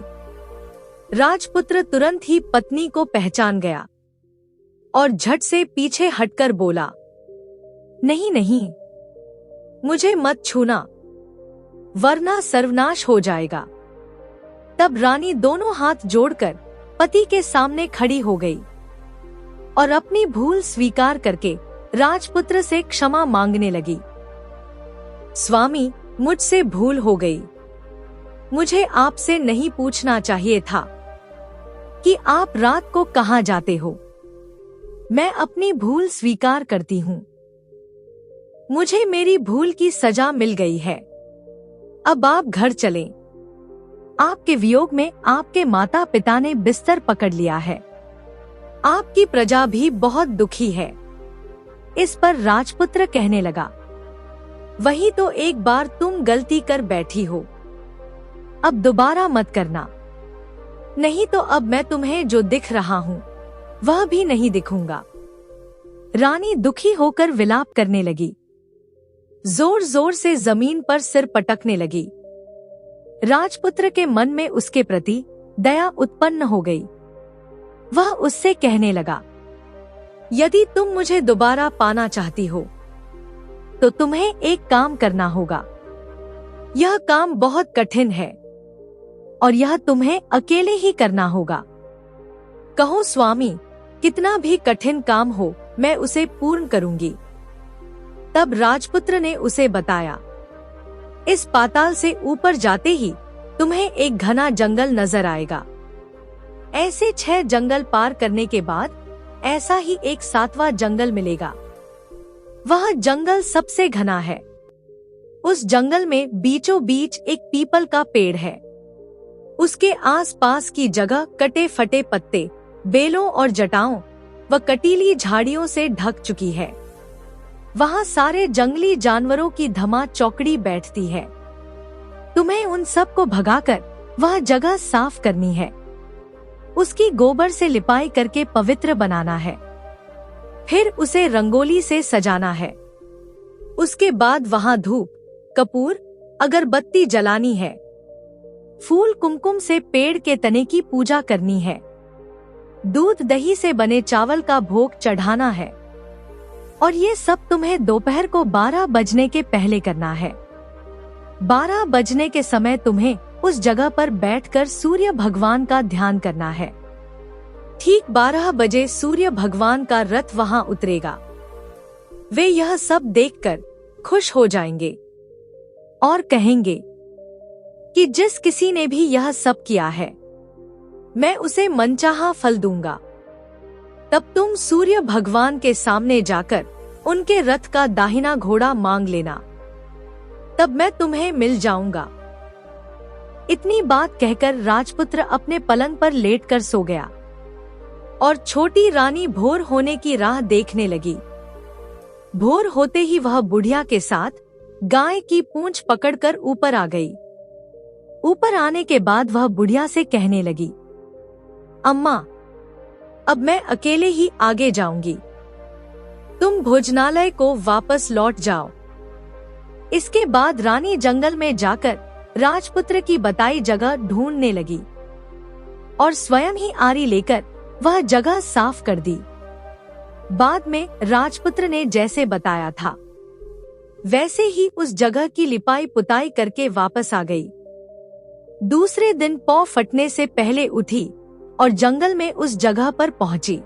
राजपुत्र तुरंत ही पत्नी को पहचान गया और झट से पीछे हटकर बोला, नहीं नहीं, मुझे मत छूना वरना सर्वनाश हो जाएगा। तब रानी दोनों हाथ जोड़कर पति के सामने खड़ी हो गई और अपनी भूल स्वीकार करके राजपुत्र से क्षमा मांगने लगी। स्वामी, मुझसे भूल हो गई। मुझे आपसे नहीं पूछना चाहिए था कि आप रात को कहाँ जाते हो। मैं अपनी भूल स्वीकार करती हूँ। मुझे मेरी भूल की सजा मिल गई है। अब आप घर चलें। आपके वियोग में आपके माता पिता ने बिस्तर पकड़ लिया है। आपकी प्रजा भी बहुत दुखी है। इस पर राजपुत्र कहने लगा, वही तो एक बार तुम गलती कर बैठी हो, अब दोबारा मत करना, नहीं तो अब मैं तुम्हें जो दिख रहा हूँ वह भी नहीं दिखूंगा। रानी दुखी होकर विलाप करने लगी। जोर जोर से जमीन पर सिर पटकने लगी। राजपुत्र के मन में उसके प्रति दया उत्पन्न हो गई। वह उससे कहने लगा, यदि तुम मुझे दोबारा पाना चाहती हो तो तुम्हें एक काम करना होगा। यह काम बहुत कठिन है और यह तुम्हें अकेले ही करना होगा। कहो स्वामी, कितना भी कठिन काम हो मैं उसे पूर्ण करूंगी। तब राजपुत्र ने उसे बताया, इस पाताल से ऊपर जाते ही तुम्हें एक घना जंगल नजर आएगा। ऐसे 6 जंगल पार करने के बाद ऐसा ही एक 7वां जंगल मिलेगा। वह जंगल सबसे घना है। उस जंगल में बीचों बीच एक पीपल का पेड़ है। उसके आसपास की जगह कटे फटे पत्ते, बेलों और जटाओं व कटीली झाड़ियों से ढक चुकी है। वहाँ सारे जंगली जानवरों की धमा चौकड़ी बैठती है। तुम्हें उन सब को भगाकर वह जगह साफ करनी है। उसकी गोबर से लिपाई करके पवित्र बनाना है। फिर उसे रंगोली से सजाना है। उसके बाद वहाँ धूप, कपूर, अगरबत्ती जलानी है। फूल कुमकुम से पेड़ के तने की पूजा करनी है। दूध दही से बने चावल का भोग चढ़ाना है। और ये सब तुम्हें दोपहर को 12 बजने के पहले करना है। 12 बजने के समय तुम्हें उस जगह पर बैठकर सूर्य भगवान का ध्यान करना है। ठीक 12 बजे सूर्य भगवान का रथ वहां उतरेगा। वे यह सब देखकर खुश हो जाएंगे और कहेंगे कि जिस किसी ने भी यह सब किया है मैं उसे मनचाहा फल दूंगा। तब तुम सूर्य भगवान के सामने जाकर उनके रथ का दाहिना घोड़ा मांग लेना, तब मैं तुम्हें मिल जाऊंगा। इतनी बात कहकर राजपुत्र अपने पलंग पर लेटकर सो गया और छोटी रानी भोर होने की राह देखने लगी। भोर होते ही वह बुढ़िया के साथ गाय की पूंछ पकड़कर ऊपर आ गई। ऊपर आने के बाद वह बुढ़िया से कहने लगी, अम्मा, अब मैं अकेले ही आगे जाऊंगी, तुम भोजनालय को वापस लौट जाओ। इसके बाद रानी जंगल में जाकर राजपुत्र की बताई जगह ढूंढने लगी और स्वयं ही आरी लेकर वह जगह साफ कर दी। बाद में राजपुत्र ने जैसे बताया था वैसे ही उस जगह की लिपाई पुताई करके वापस आ गई। दूसरे दिन पौ फटने से पहले उठी और जंगल में उस जगह पर पहुंची।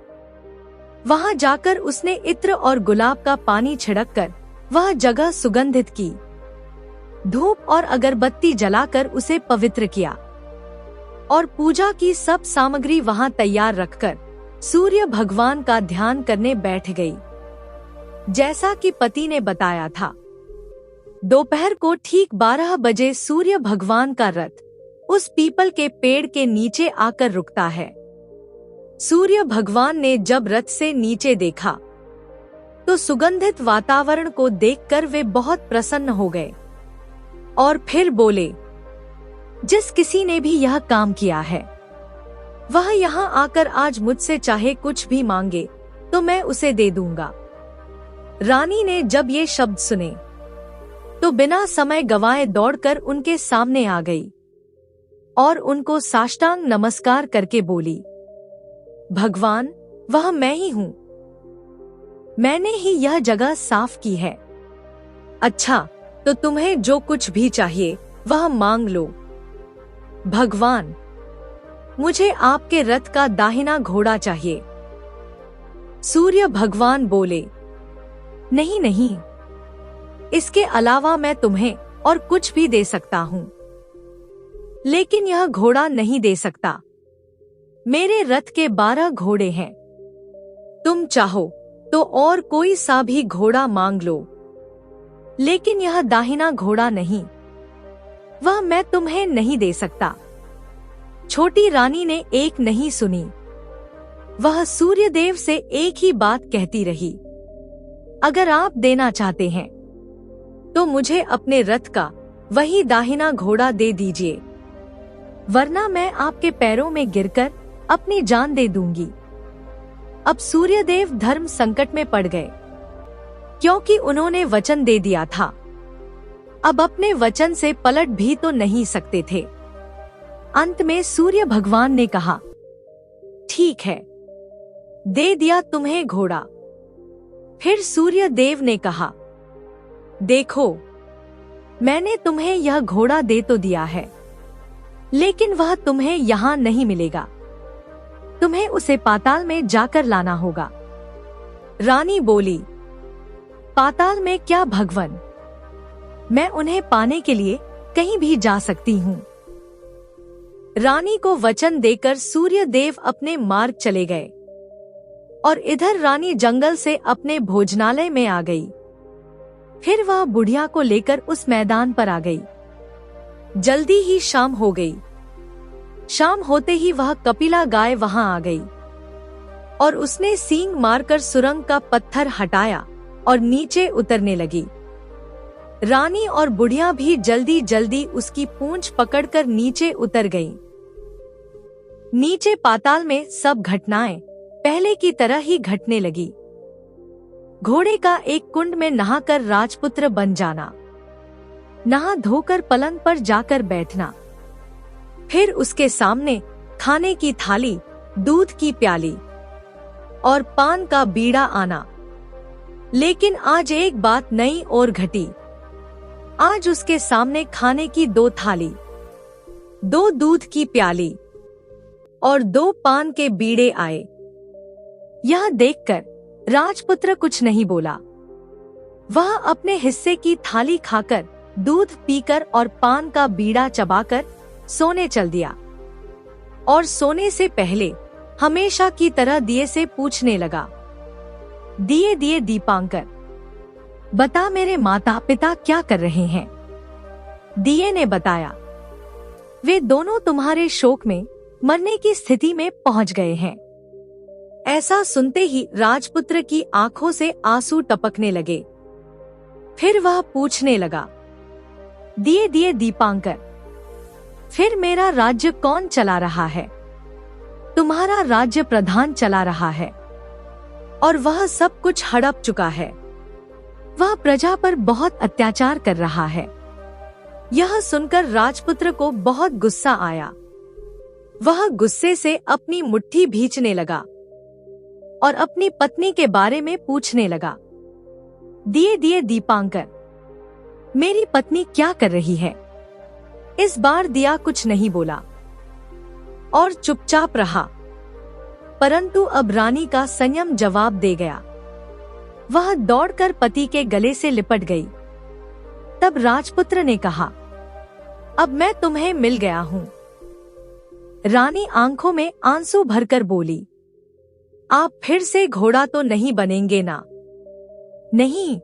वहां जाकर उसने इत्र और गुलाब का पानी छिड़ककर वह जगह सुगंधित की, धूप और अगरबत्ती जलाकर उसे पवित्र किया और पूजा की सब सामग्री वहां तैयार रखकर सूर्य भगवान का ध्यान करने बैठ गई, जैसा कि पति ने बताया था। दोपहर को ठीक 12 बजे सूर्य भगवान का रथ उस पीपल के पेड़ के नीचे आकर रुकता है। सूर्य भगवान ने जब रथ से नीचे देखा तो सुगंधित वातावरण को देखकर वे बहुत प्रसन्न हो गए और फिर बोले, जिस किसी ने भी यह काम किया है वह यहाँ आकर आज मुझसे चाहे कुछ भी मांगे तो मैं उसे दे दूंगा। रानी ने जब ये शब्द सुने तो बिना समय गवाए दौड़कर उनके सामने आ गई और उनको साष्टांग नमस्कार करके बोली, भगवान, वह मैं ही हूँ, मैंने ही यह जगह साफ की है। अच्छा, तो तुम्हें जो कुछ भी चाहिए वह मांग लो। भगवान, मुझे आपके रथ का दाहिना घोड़ा चाहिए। सूर्य भगवान बोले, नहीं नहीं, इसके अलावा मैं तुम्हें और कुछ भी दे सकता हूँ, लेकिन यह घोड़ा नहीं दे सकता। मेरे रथ के 12 घोड़े हैं, तुम चाहो तो और कोई सा भी घोड़ा मांग लो, लेकिन यह दाहिना घोड़ा नहीं, वह मैं तुम्हें नहीं दे सकता। छोटी रानी ने एक नहीं सुनी, वह सूर्यदेव से एक ही बात कहती रही, अगर आप देना चाहते हैं तो मुझे अपने रथ का वही दाहिना घोड़ा दे दीजिए, वरना मैं आपके पैरों में गिरकर अपनी जान दे दूंगी। अब सूर्यदेव धर्म संकट में पड़ गए, क्योंकि उन्होंने वचन दे दिया था। अब अपने वचन से पलट भी तो नहीं सकते थे। अंत में सूर्य भगवान ने कहा, ठीक है, दे दिया तुम्हें घोड़ा। फिर सूर्य देव ने कहा, देखो, मैंने तुम्हें यह घोड़ा दे तो दिया है, लेकिन वह तुम्हें यहाँ नहीं मिलेगा, तुम्हें उसे पाताल में जाकर लाना होगा। रानी बोली, पाताल में क्या भगवन, मैं उन्हें पाने के लिए कहीं भी जा सकती हूँ। रानी को वचन देकर सूर्य देव अपने मार्ग चले गए और इधर रानी जंगल से अपने भोजनालय में आ गई। फिर वह बुढ़िया को लेकर उस मैदान पर आ गई। जल्दी ही शाम हो गई। शाम होते ही वह कपिला गाय वहां आ गई और उसने सींग मारकर सुरंग का पत्थर हटाया और नीचे उतरने लगी। रानी और बुढ़िया भी जल्दी जल्दी उसकी पूंछ पकड़कर नीचे उतर गईं। नीचे पाताल में सब घटनाएं पहले की तरह ही घटने लगी। घोड़े का एक कुंड में नहाकर राजपुत्र बन जाना, नहा धोकर पलंग पर जाकर बैठना, फिर उसके सामने खाने की थाली, दूध की प्याली और पान का बीड़ा आना। लेकिन आज एक बात नई और घटी। आज उसके सामने खाने की 2 थाली, 2 दूध की प्याली और 2 पान के बीड़े आए। यह देखकर राजपुत्र कुछ नहीं बोला। वह अपने हिस्से की थाली खाकर, दूध पीकर और पान का बीड़ा चबाकर सोने चल दिया और सोने से पहले हमेशा की तरह दिए से पूछने लगा, दिए दिए दीपांकर, बता मेरे माता पिता क्या कर रहे हैं? दिए ने बताया, वे दोनों तुम्हारे शोक में मरने की स्थिति में पहुंच गए हैं। ऐसा सुनते ही राजपुत्र की आंखों से आंसू टपकने लगे। फिर वह पूछने लगा, दिए दिए दीपांकर, फिर मेरा राज्य कौन चला रहा है? तुम्हारा राज्य प्रधान चला रहा है और वह सब कुछ हड़प चुका है। वह प्रजा पर बहुत अत्याचार कर रहा है। यह सुनकर राजपुत्र को बहुत गुस्सा आया। वह गुस्से से अपनी मुट्ठी भींचने लगा और अपनी पत्नी के बारे में पूछने लगा। दिए दीपांकर, मेरी पत्नी क्या कर रही है? इस बार दिया कुछ नहीं बोला और चुपचाप रहा, परंतु अब रानी का संयम जवाब दे गया। वह दौड़कर पति के गले से लिपट गई। तब राजपुत्र ने कहा, अब मैं तुम्हें मिल गया हूँ। रानी आंखों में आंसू भरकर बोली, आप फिर से घोड़ा तो नहीं बनेंगे ना? नहीं,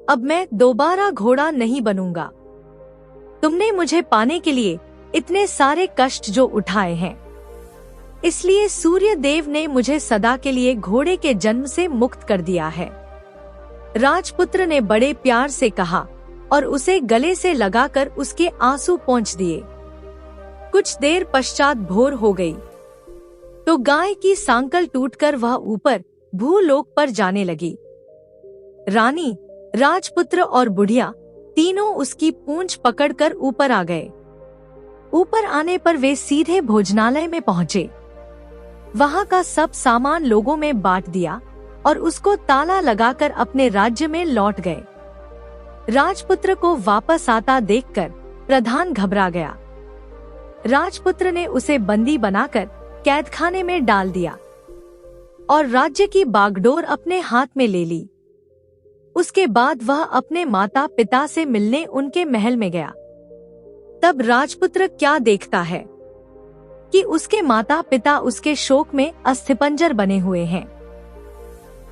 अब मैं दोबारा घोड़ा नहीं बनूंगा। तुमने मुझे पाने के लिए इतने सारे कष्ट जो उठाए हैं, इसलिए सूर्य देव ने मुझे सदा के लिए घोड़े के जन्म से मुक्त कर दिया है। राजपुत्र ने बड़े प्यार से कहा और उसे गले से लगाकर उसके आंसू पोंछ दिए। कुछ देर पश्चात भोर हो गई तो गाय की सांकल टूटकर वह ऊपर भूलोक पर जाने लगी। रानी, राजपुत्र और बुढ़िया तीनों उसकी पूंछ पकड़कर ऊपर आ गए। ऊपर आने पर वे सीधे भोजनालय में पहुंचे। वहां का सब सामान लोगों में बांट दिया और उसको ताला लगाकर अपने राज्य में लौट गए। राजपुत्र को वापस आता देखकर प्रधान घबरा गया। राजपुत्र ने उसे बंदी बनाकर कैदखाने में डाल दिया और राज्य की बागडोर अपने हाथ में ले ली। उसके बाद वह अपने माता पिता से मिलने उनके महल में गया। तब राजपुत्र क्या देखता है कि उसके माता पिता उसके शोक में अस्थिपंजर बने हुए हैं।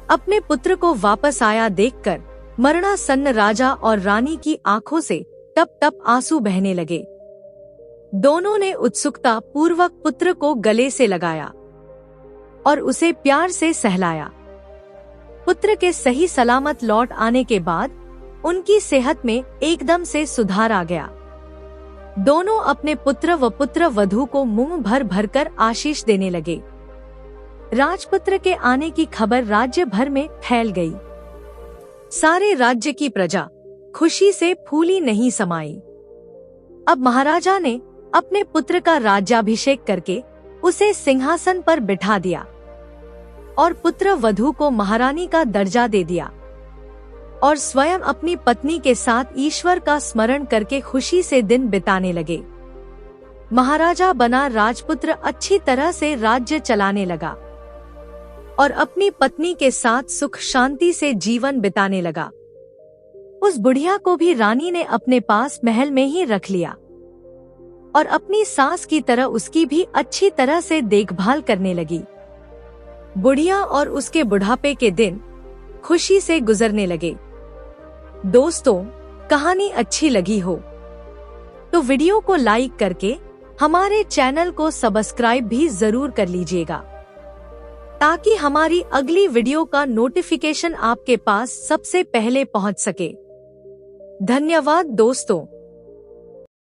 अपने पुत्र को वापस आया देखकर मरणासन्न राजा और रानी की आंखों से टप टप आंसू बहने लगे। दोनों ने उत्सुकता पूर्वक पुत्र को गले से लगाया और उसे प्यार से सहलाया। पुत्र के सही सलामत लौट आने के बाद उनकी सेहत में एकदम से सुधार आ गया। दोनों अपने पुत्र व पुत्र वधू को मुंह भर भर कर आशीष देने लगे। राजपुत्र के आने की खबर राज्य भर में फैल गई। सारे राज्य की प्रजा खुशी से फूली नहीं समाई। अब महाराजा ने अपने पुत्र का राज्याभिषेक करके उसे सिंहासन पर बिठा दिया और पुत्र वधू को महारानी का दर्जा दे दिया और स्वयं अपनी पत्नी के साथ ईश्वर का स्मरण करके खुशी से दिन बिताने लगे। महाराजा बना राजपुत्र अच्छी तरह से राज्य चलाने लगा और अपनी पत्नी के साथ सुख शांति से जीवन बिताने लगा। उस बुढ़िया को भी रानी ने अपने पास महल में ही रख लिया और अपनी सास की तरह उसकी भी अच्छी तरह से देखभाल करने लगी। बुढ़िया और उसके बुढ़ापे के दिन खुशी से गुजरने लगे। दोस्तों, कहानी अच्छी लगी हो तो वीडियो को लाइक करके हमारे चैनल को सब्सक्राइब भी जरूर कर लीजिएगा, ताकि हमारी अगली वीडियो का नोटिफिकेशन आपके पास सबसे पहले पहुंच सके। धन्यवाद दोस्तों।